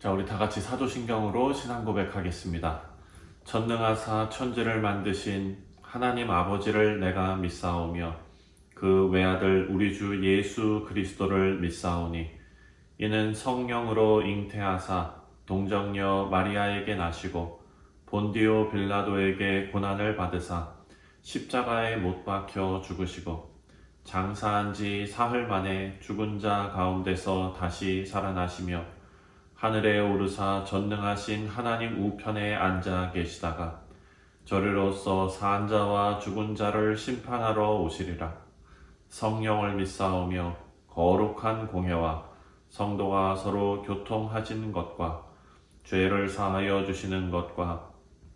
자, 우리 다 같이 사도신경으로 신앙 고백하겠습니다. 전능하사 천지를 만드신 하나님 아버지를 내가 믿사오며 그 외아들 우리 주 예수 그리스도를 믿사오니 이는 성령으로 잉태하사 동정녀 마리아에게 나시고 본디오 빌라도에게 고난을 받으사 십자가에 못 박혀 죽으시고 장사한 지 사흘 만에 죽은 자 가운데서 다시 살아나시며 하늘에 오르사 전능하신 하나님 우편에 앉아 계시다가 저리로서 산 자와 죽은 자를 심판하러 오시리라. 성령을 믿사오며 거룩한 공회와 성도가 서로 교통하시는 것과 죄를 사하여 주시는 것과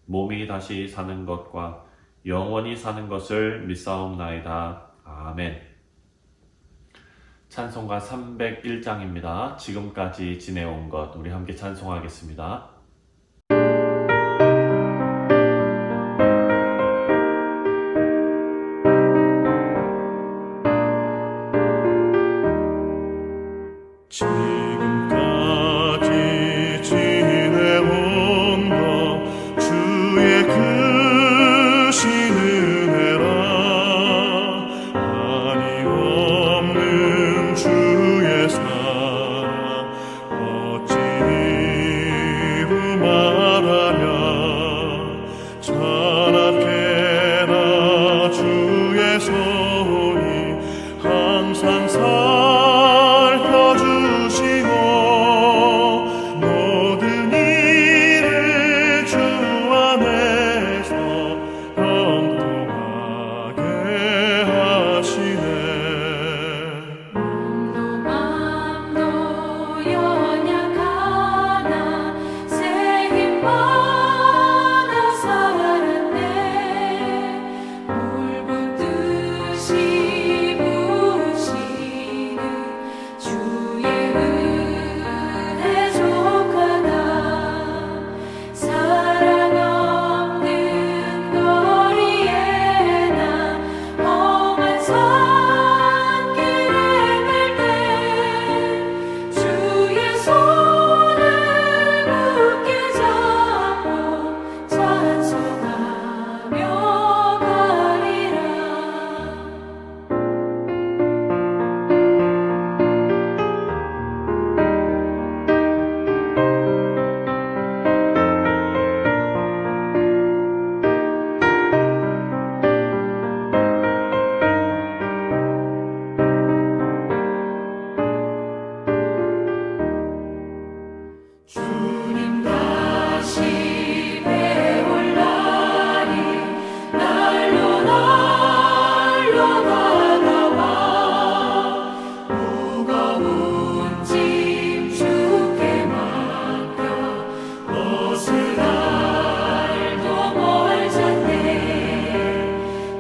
몸이 다시 사는 것과 영원히 사는 것을 믿사옵나이다. 아멘. 찬송가 301장입니다. 지금까지 지내온 것, 우리 함께 찬송하겠습니다. 지금까지 지내온 것 주의 크신 은혜라. 한이 없는 주의 사랑 어찌 미루 말하랴. 자나깨나 주의 손이 항상 살펴주시고 모든 일을 주 안에서 형통하게 하시네. 맘도 연약하나 새 힘 받아 살았네. 물붓듯이 부으시는 주의 은혜 족하다. 사랑 없는 거리에 나 험한 산길에 갈 때 주의 손을 굳게 잡고 찬송하며 가리라. 주님 다시 배울 날이 날로 다가와. 무거운 짐 주께 맡겨 벗을 날도 멀잖네.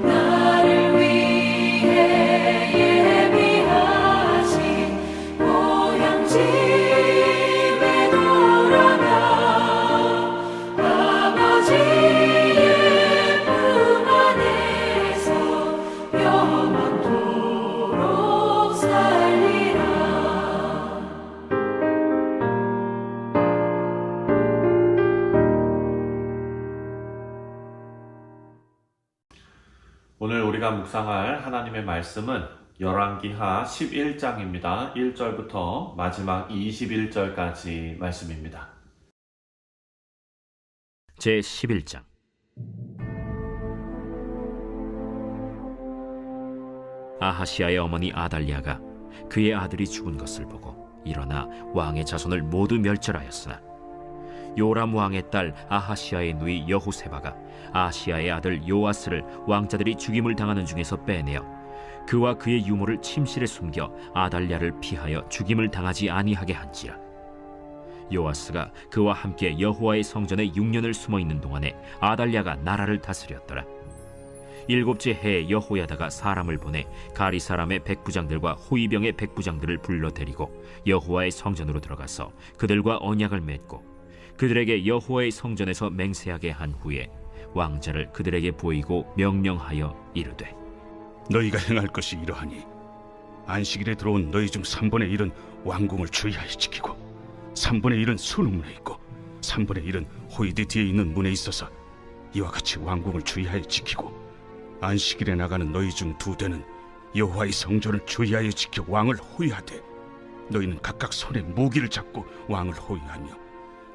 나를 위해 예비하신 고향 집에 돌아가 아버지의 품 안에서 영원토록 살리라. 오늘 우리가 묵상할 하나님의 말씀은 열왕기하 11장입니다. 1절부터 마지막 21절까지 말씀입니다. 제11장. 아하시아의 어머니 아달랴가 그의 아들이 죽은 것을 보고 일어나 왕의 자손을 모두 멸절하였으나 요람 왕의 딸 아하시아의 누이 여호세바가 아하시아의 아들 요아스를 왕자들이 죽임을 당하는 중에서 빼내어 그와 그의 유모를 침실에 숨겨 아달랴를 피하여 죽임을 당하지 아니하게 한지라. 요아스가 그와 함께 여호와의 성전에 6년을 숨어 있는 동안에 아달랴가 나라를 다스렸더라. 7째 해에 여호야다가 사람을 보내 가리 사람의 백부장들과 호위병의 백부장들을 불러 데리고 여호와의 성전으로 들어가서 그들과 언약을 맺고 그들에게 여호와의 성전에서 맹세하게 한 후에 왕자를 그들에게 보이고 명령하여 이르되 너희가 행할 것이 이러하니 안식일에 들어온 너희 중 3분의 1은 왕궁을 주의하여 지키고 3분의 1은 수능문에 있고 3분의 1은 호이드 뒤에 있는 문에 있어서 이와 같이 왕궁을 주의하여 지키고 안식일에 나가는 너희 중 2대는 여호와의 성전을 주의하여 지켜 왕을 호위하되 너희는 각각 손에 무기를 잡고 왕을 호위하며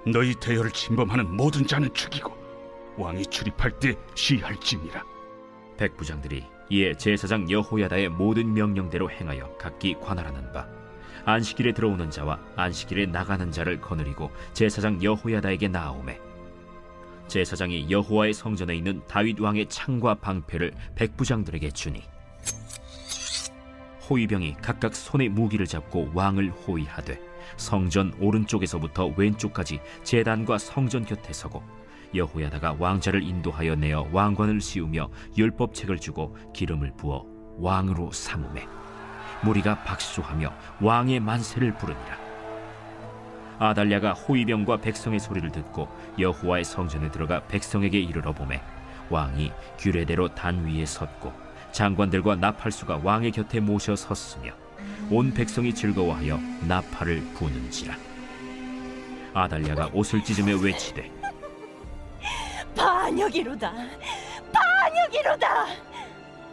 너희 대열을 침범하는 모든 자는 죽이고 왕이 출입할 때 시할지니라. 백부장들이 이에 제사장 여호야다의 모든 명령대로 행하여 각기 관할하는 바 안식일에 들어오는 자와 안식일에 나가는 자를 거느리고 제사장 여호야다에게 나아오매 제사장이 여호와의 성전에 있는 다윗 왕의 창과 방패를 백부장들에게 주니 호위병이 각각 손에 무기를 잡고 왕을 호위하되 성전 오른쪽에서부터 왼쪽까지 제단과 성전 곁에 서고 여호야다가 왕자를 인도하여 내어 왕관을 씌우며 율법책을 주고 기름을 부어 왕으로 삼으매 무리가 박수하며 왕의 만세를 부르니라. 아달랴가 호위병과 백성의 소리를 듣고 여호와의 성전에 들어가 백성에게 이르러 보매 왕이 규례대로 단 위에 섰고 장관들과 나팔수가 왕의 곁에 모셔 섰으며 온 백성이 즐거워하여 나팔을 부는지라. 아달랴가 옷을 찢으며 외치되 반역이로다, 반역이로다.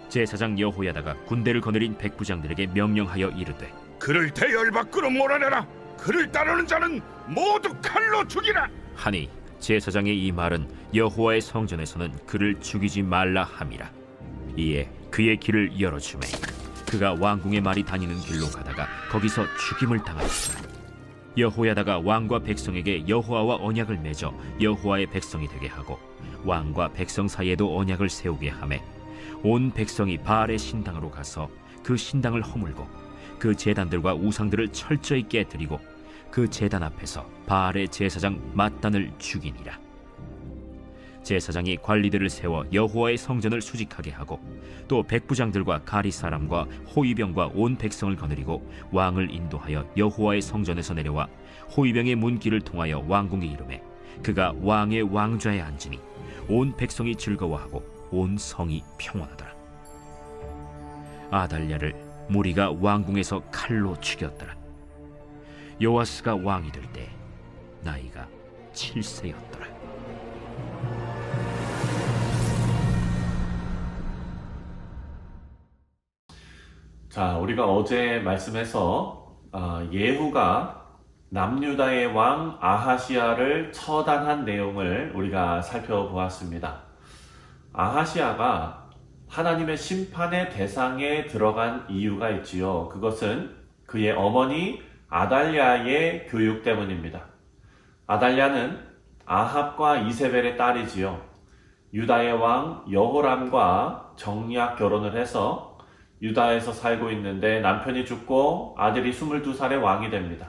제사장 여호야다가 군대를 거느린 백부장들에게 명령하여 이르되 그를 대열 밖으로 몰아내라. 그를 따르는 자는 모두 칼로 죽이라. 하니 제사장의 이 말은 여호와의 성전에서는 그를 죽이지 말라 함이라. 이에 그의 길을 열어주매 그가 왕궁의 말이 다니는 길로 가다가 거기서 죽임을 당하였더라. 여호야다가 왕과 백성에게 여호와와 언약을 맺어 여호와의 백성이 되게 하고 왕과 백성 사이에도 언약을 세우게 하매 온 백성이 바알의 신당으로 가서 그 신당을 허물고 그 제단들과 우상들을 철저히 깨뜨리고 그 제단 앞에서 바알의 제사장 mat단을 죽이니라. 제사장이 관리들을 세워 여호와의 성전을 수직하게 하고 또 백부장들과 가리 사람과 호위병과 온 백성을 거느리고 왕을 인도하여 여호와의 성전에서 내려와 호위병의 문길을 통하여 왕궁에 이르매 그가 왕의 왕좌에 앉으니 온 백성이 즐거워하고 온 성이 평안하더라. 아달랴를 무리가 왕궁에서 칼로 죽였더라. 요아스가 왕이 될 때 나이가 7세였더라. 자, 우리가 어제 말씀에서 예후가 남유다의 왕 아하시야를 처단한 내용을 우리가 살펴보았습니다. 아하시야가 하나님의 심판의 대상에 들어간 이유가 있지요. 그것은 그의 어머니 아달랴의 교육 때문입니다. 아달랴는 아합과 이세벨의 딸이지요. 유다의 왕 여호람과 정략 결혼을 해서 유다에서 살고 있는데 남편이 죽고 아들이 22살에 왕이 됩니다.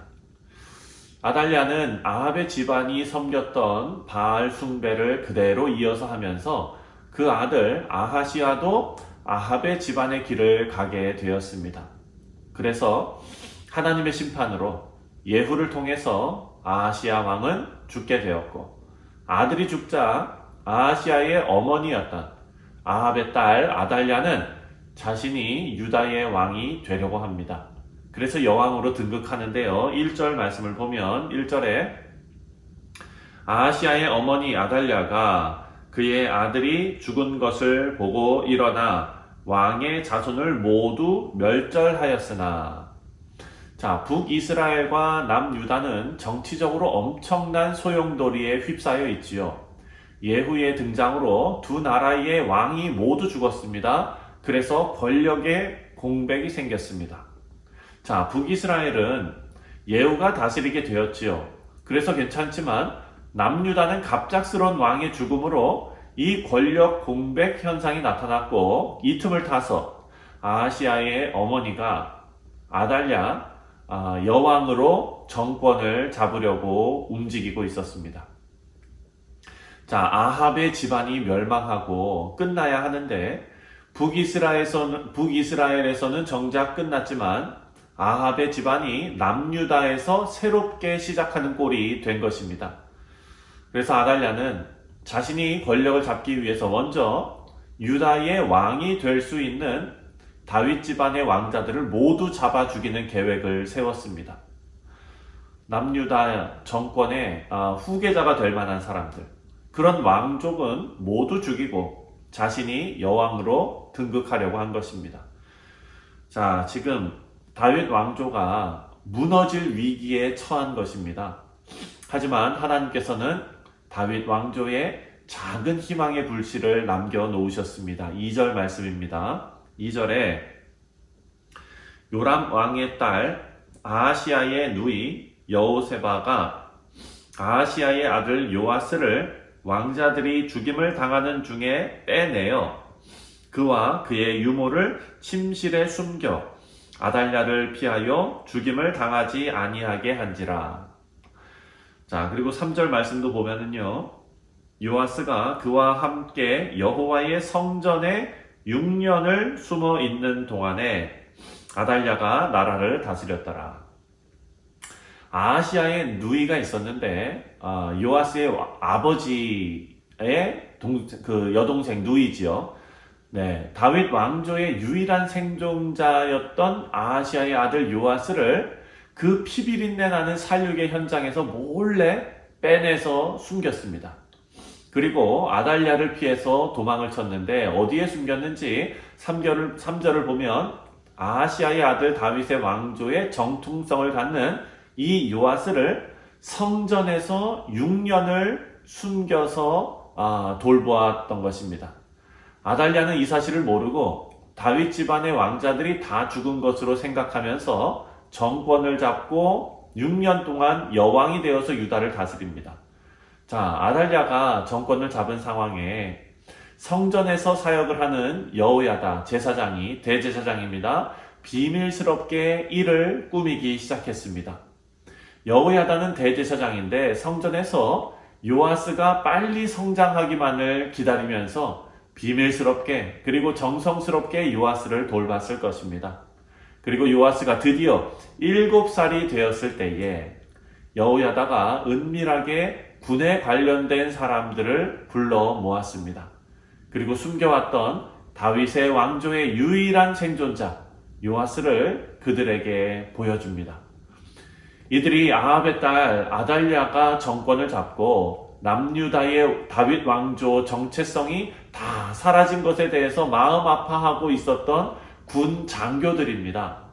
아달랴는 아합의 집안이 섬겼던 바알 숭배를 그대로 이어서 하면서 그 아들 아하시야도 아합의 집안의 길을 가게 되었습니다. 그래서 하나님의 심판으로 예후를 통해서 아하시야 왕은 죽게 되었고 아들이 죽자 아하시야의 어머니였던 아합의 딸 아달랴는 자신이 유다의 왕이 되려고 합니다. 그래서 여왕으로 등극하는데요. 1절 말씀을 보면 1절에 아하시야의 어머니 아달랴가 그의 아들이 죽은 것을 보고 일어나 왕의 자손을 모두 멸절하였으나 자, 북이스라엘과 남유다는 정치적으로 엄청난 소용돌이에 휩싸여 있지요. 예후의 등장으로 두 나라의 왕이 모두 죽었습니다. 그래서 권력의 공백이 생겼습니다. 자, 북이스라엘은 예후가 다스리게 되었지요. 그래서 괜찮지만 남유다는 갑작스러운 왕의 죽음으로 이 권력 공백 현상이 나타났고 이 틈을 타서 아하시야의 어머니가 아달랴 여왕으로 정권을 잡으려고 움직이고 있었습니다. 자, 아합의 집안이 멸망하고 끝나야 하는데 북이스라엘에서는 정작 끝났지만 아합의 집안이 남유다에서 새롭게 시작하는 꼴이 된 것입니다. 그래서 아달랴는 자신이 권력을 잡기 위해서 먼저 유다의 왕이 될 수 있는 다윗 집안의 왕자들을 모두 잡아 죽이는 계획을 세웠습니다. 남유다 정권의 후계자가 될 만한 사람들, 그런 왕족은 모두 죽이고 자신이 여왕으로 등극하려고 한 것입니다. 자, 지금 다윗 왕조가 무너질 위기에 처한 것입니다. 하지만 하나님께서는 다윗 왕조에 작은 희망의 불씨를 남겨놓으셨습니다. 2절 말씀입니다. 2절에 요람 왕의 딸 아하시아의 누이 여호세바가 아하시아의 아들 요아스를 왕자들이 죽임을 당하는 중에 빼내어 그와 그의 유모를 침실에 숨겨 아달랴를 피하여 죽임을 당하지 아니하게 한지라. 자, 그리고 3절 말씀도 보면은요, 요아스가 그와 함께 여호와의 성전에 6년을 숨어 있는 동안에 아달랴가 나라를 다스렸더라. 아하시아의 누이가 있었는데 요아스의 아버지의 여동생 누이지요. 네, 다윗 왕조의 유일한 생존자였던 아하시아의 아들 요아스를 그 피비린내 나는 살육의 현장에서 몰래 빼내서 숨겼습니다. 그리고 아달랴를 피해서 도망을 쳤는데 어디에 숨겼는지 3절을 보면 아하시아의 아들 다윗의 왕조의 정통성을 갖는 이 요아스를 성전에서 6년을 숨겨서 돌보았던 것입니다. 아달랴는 이 사실을 모르고 다윗 집안의 왕자들이 다 죽은 것으로 생각하면서 정권을 잡고 6년 동안 여왕이 되어서 유다를 다스립니다. 자, 아달랴가 정권을 잡은 상황에 성전에서 사역을 하는 여호야다 제사장이, 대제사장입니다, 비밀스럽게 일을 꾸미기 시작했습니다. 여호야다는 대제사장인데 성전에서 요아스가 빨리 성장하기만을 기다리면서 비밀스럽게 그리고 정성스럽게 요아스를 돌봤을 것입니다. 그리고 요아스가 드디어 7살이 되었을 때에 여호야다가 은밀하게 군에 관련된 사람들을 불러 모았습니다. 그리고 숨겨왔던 다윗의 왕조의 유일한 생존자 요아스를 그들에게 보여줍니다. 이들이 아합의 딸 아달랴가 정권을 잡고 남유다의 다윗 왕조 정체성이 다 사라진 것에 대해서 마음 아파하고 있었던 군 장교들입니다.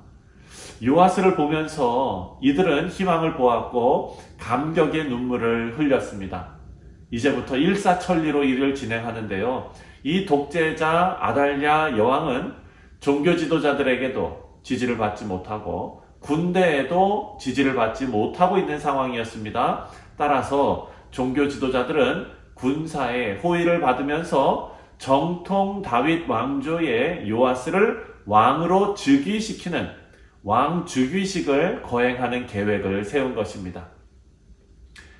요아스를 보면서 이들은 희망을 보았고 감격의 눈물을 흘렸습니다. 이제부터 일사천리로 일을 진행하는데요, 이 독재자 아달랴 여왕은 종교 지도자들에게도 지지를 받지 못하고 군대에도 지지를 받지 못하고 있는 상황이었습니다. 따라서 종교 지도자들은 군사의 호의를 받으면서 정통 다윗 왕조의 요아스를 왕으로 즉위시키는 왕즉위식을 거행하는 계획을 세운 것입니다.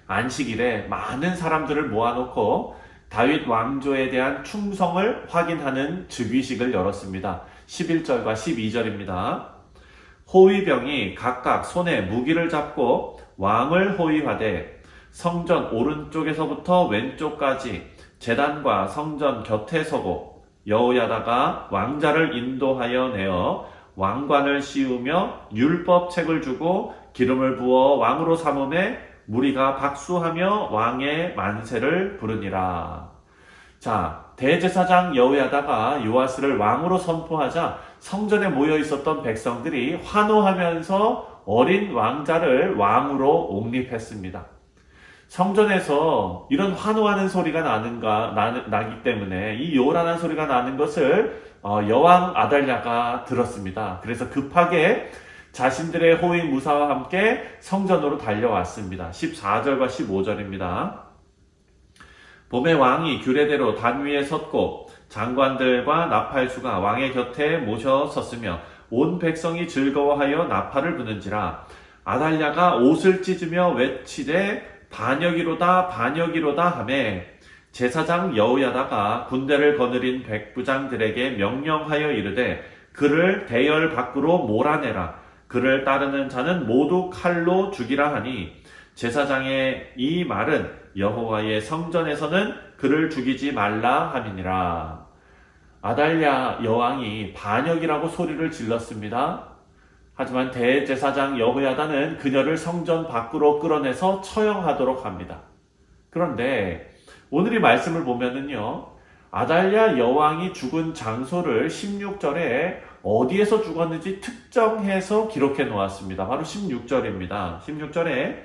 안식일에 많은 사람들을 모아놓고 다윗 왕조에 대한 충성을 확인하는 즉위식을 열었습니다. 11절과 12절입니다. 호위병이 각각 손에 무기를 잡고 왕을 호위하되 성전 오른쪽에서부터 왼쪽까지 제단과 성전 곁에 서고 여호야다가 왕자를 인도하여 내어 왕관을 씌우며 율법책을 주고 기름을 부어 왕으로 삼음에 무리가 박수하며 왕의 만세를 부르니라. 자, 대제사장 여호야다가 요아스를 왕으로 선포하자 성전에 모여 있었던 백성들이 환호하면서 어린 왕자를 왕으로 옹립했습니다. 성전에서 이런 환호하는 소리가 나기 때문에 이 요란한 소리가 나는 것을 여왕 아달랴가 들었습니다. 그래서 급하게 자신들의 호위 무사와 함께 성전으로 달려왔습니다. 14절과 15절입니다. 봄에 왕이 규례대로 단 위에 섰고 장관들과 나팔수가 왕의 곁에 모셔 섰으며 온 백성이 즐거워하여 나팔을 부는지라. 아달랴가 옷을 찢으며 외치되 반역이로다 반역이로다 하매 제사장 여호야다가 군대를 거느린 백부장들에게 명령하여 이르되 그를 대열 밖으로 몰아내라. 그를 따르는 자는 모두 칼로 죽이라 하니 제사장의 이 말은 여호와의 성전에서는 그를 죽이지 말라 함이니라. 아달랴 여왕이 반역이라고 소리를 질렀습니다. 하지만 대제사장 여호야다는 그녀를 성전 밖으로 끌어내서 처형하도록 합니다. 그런데 오늘 이 말씀을 보면은요, 아달랴 여왕이 죽은 장소를 16절에 어디에서 죽었는지 특정해서 기록해 놓았습니다. 바로 16절입니다. 16절에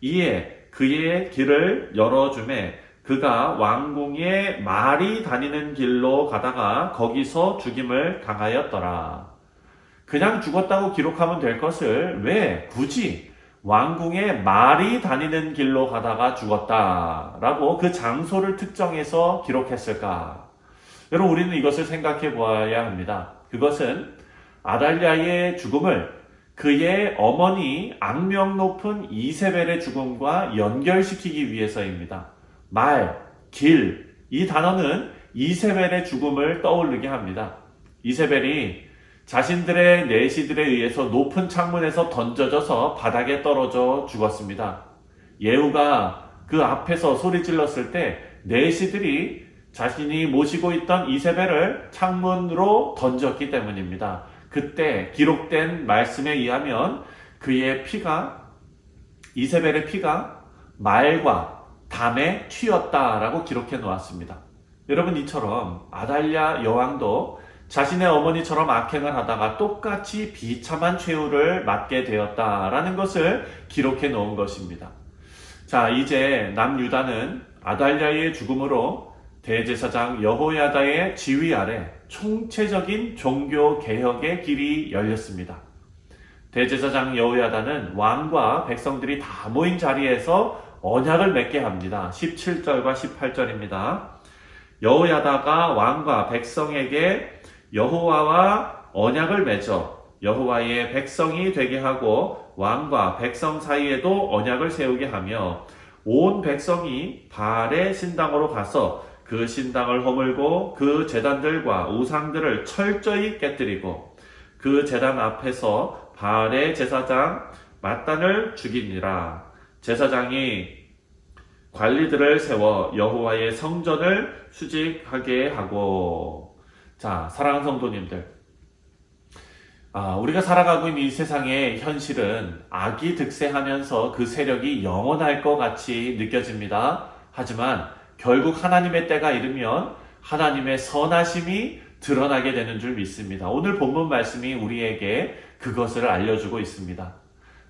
이에 그의 길을 열어주매 그가 왕궁에 말이 다니는 길로 가다가 거기서 죽임을 당하였더라. 그냥 죽었다고 기록하면 될 것을 왜 굳이 왕궁에 말이 다니는 길로 가다가 죽었다라고 그 장소를 특정해서 기록했을까? 여러분, 우리는 이것을 생각해 보아야 합니다. 그것은 아달랴의 죽음을 그의 어머니 악명 높은 이세벨의 죽음과 연결시키기 위해서입니다. 말, 길, 이 단어는 이세벨의 죽음을 떠올리게 합니다. 이세벨이 자신들의 내시들에 의해서 높은 창문에서 던져져서 바닥에 떨어져 죽었습니다. 예후가 그 앞에서 소리 질렀을 때 내시들이 자신이 모시고 있던 이세벨을 창문으로 던졌기 때문입니다. 그때 기록된 말씀에 의하면 그의 피가, 이세벨의 피가 말과 담에 튀었다라고 기록해 놓았습니다. 여러분, 이처럼 아달랴 여왕도 자신의 어머니처럼 악행을 하다가 똑같이 비참한 최후를 맞게 되었다라는 것을 기록해 놓은 것입니다. 자, 이제 남유다는 아달랴의 죽음으로 대제사장 여호야다의 지휘 아래 총체적인 종교 개혁의 길이 열렸습니다. 대제사장 여호야다는 왕과 백성들이 다 모인 자리에서 언약을 맺게 합니다. 17절과 18절입니다. 여호야다가 왕과 백성에게 여호와와 언약을 맺어 여호와의 백성이 되게 하고 왕과 백성 사이에도 언약을 세우게 하며 온 백성이 바알의 신당으로 가서 그 신당을 허물고 그 제단들과 우상들을 철저히 깨뜨리고 그 제단 앞에서 바알의 제사장 mat단을 죽이니라. 제사장이 관리들을 세워 여호와의 성전을 수직하게 하고. 자, 사랑하는 성도님들, 우리가 살아가고 있는 이 세상의 현실은 악이 득세하면서 그 세력이 영원할 것 같이 느껴집니다. 하지만 결국 하나님의 때가 이르면 하나님의 선하심이 드러나게 되는 줄 믿습니다. 오늘 본문 말씀이 우리에게 그것을 알려주고 있습니다.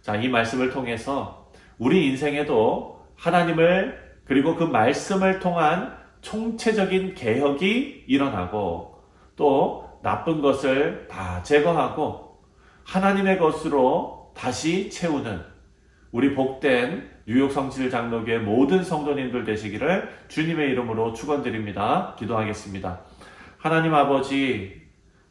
자, 이 말씀을 통해서 우리 인생에도 하나님을 그리고 그 말씀을 통한 총체적인 개혁이 일어나고 또 나쁜 것을 다 제거하고 하나님의 것으로 다시 채우는 우리 복된 뉴욕 성실 장로교회 모든 성도님들 되시기를 주님의 이름으로 축원드립니다. 기도하겠습니다. 하나님 아버지,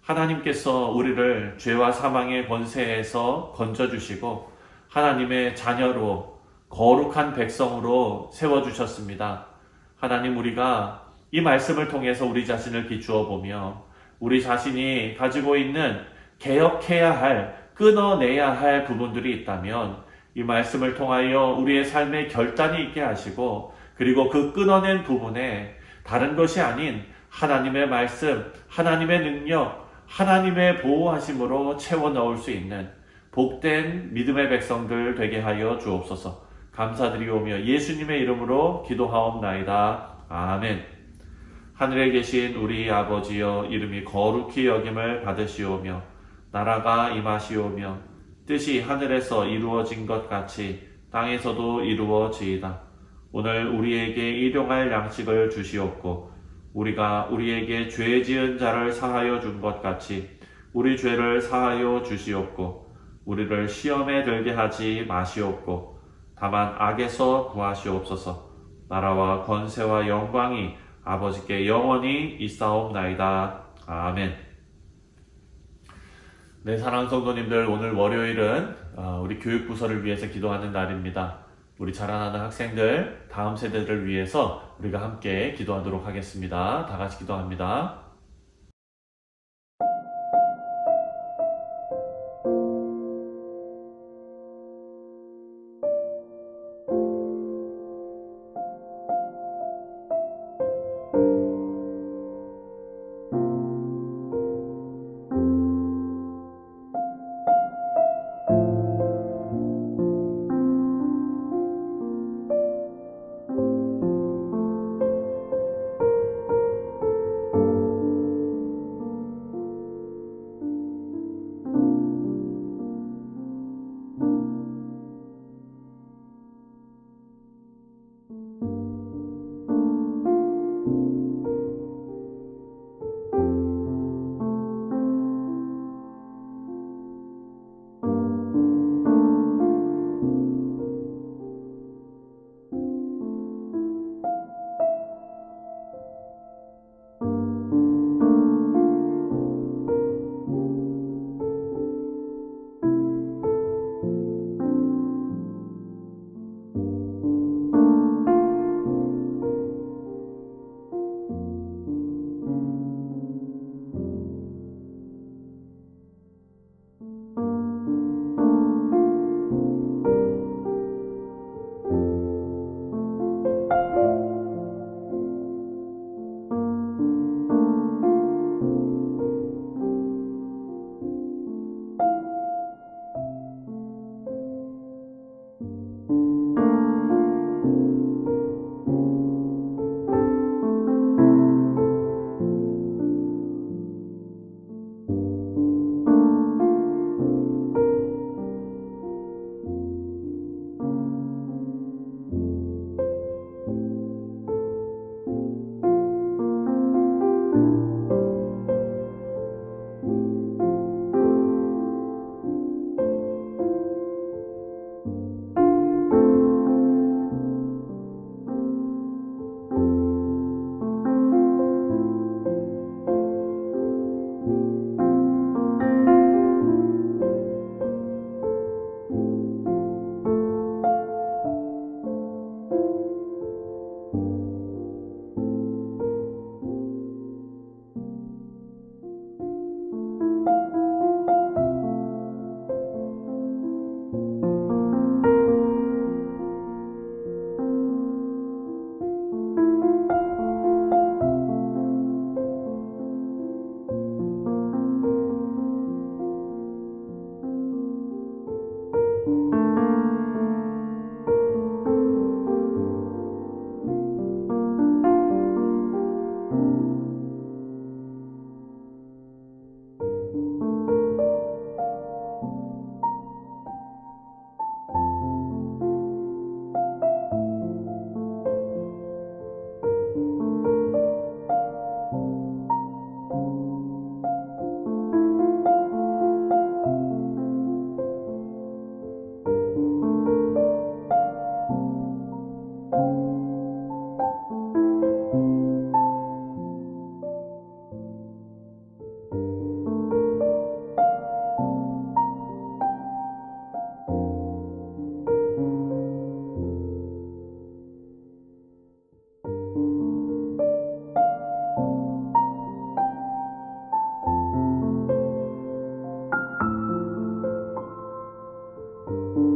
하나님께서 우리를 죄와 사망의 권세에서 건져주시고 하나님의 자녀로 거룩한 백성으로 세워주셨습니다. 하나님, 우리가 이 말씀을 통해서 우리 자신을 비추어 보며 우리 자신이 가지고 있는 개혁해야 할, 끊어내야 할 부분들이 있다면 이 말씀을 통하여 우리의 삶에 결단이 있게 하시고 그리고 그 끊어낸 부분에 다른 것이 아닌 하나님의 말씀, 하나님의 능력, 하나님의 보호하심으로 채워 넣을 수 있는 복된 믿음의 백성들 되게 하여 주옵소서. 감사드리오며 예수님의 이름으로 기도하옵나이다. 아멘. 하늘에 계신 우리 아버지여, 이름이 거룩히 여김을 받으시오며 나라가 임하시오며 뜻이 하늘에서 이루어진 것 같이 땅에서도 이루어지이다. 오늘 우리에게 일용할 양식을 주시옵고 우리가 우리에게 죄 지은 자를 사하여 준 것 같이 우리 죄를 사하여 주시옵고 우리를 시험에 들게 하지 마시옵고 다만 악에서 구하시옵소서. 나라와 권세와 영광이 아버지께 영원히 있사옵나이다. 아멘. 네, 사랑하는 성도님들, 오늘 월요일은 우리 교육부서를 위해서 기도하는 날입니다. 우리 자라나는 학생들, 다음 세대들을 위해서 우리가 함께 기도하도록 하겠습니다. 다 같이 기도합니다. 아멘.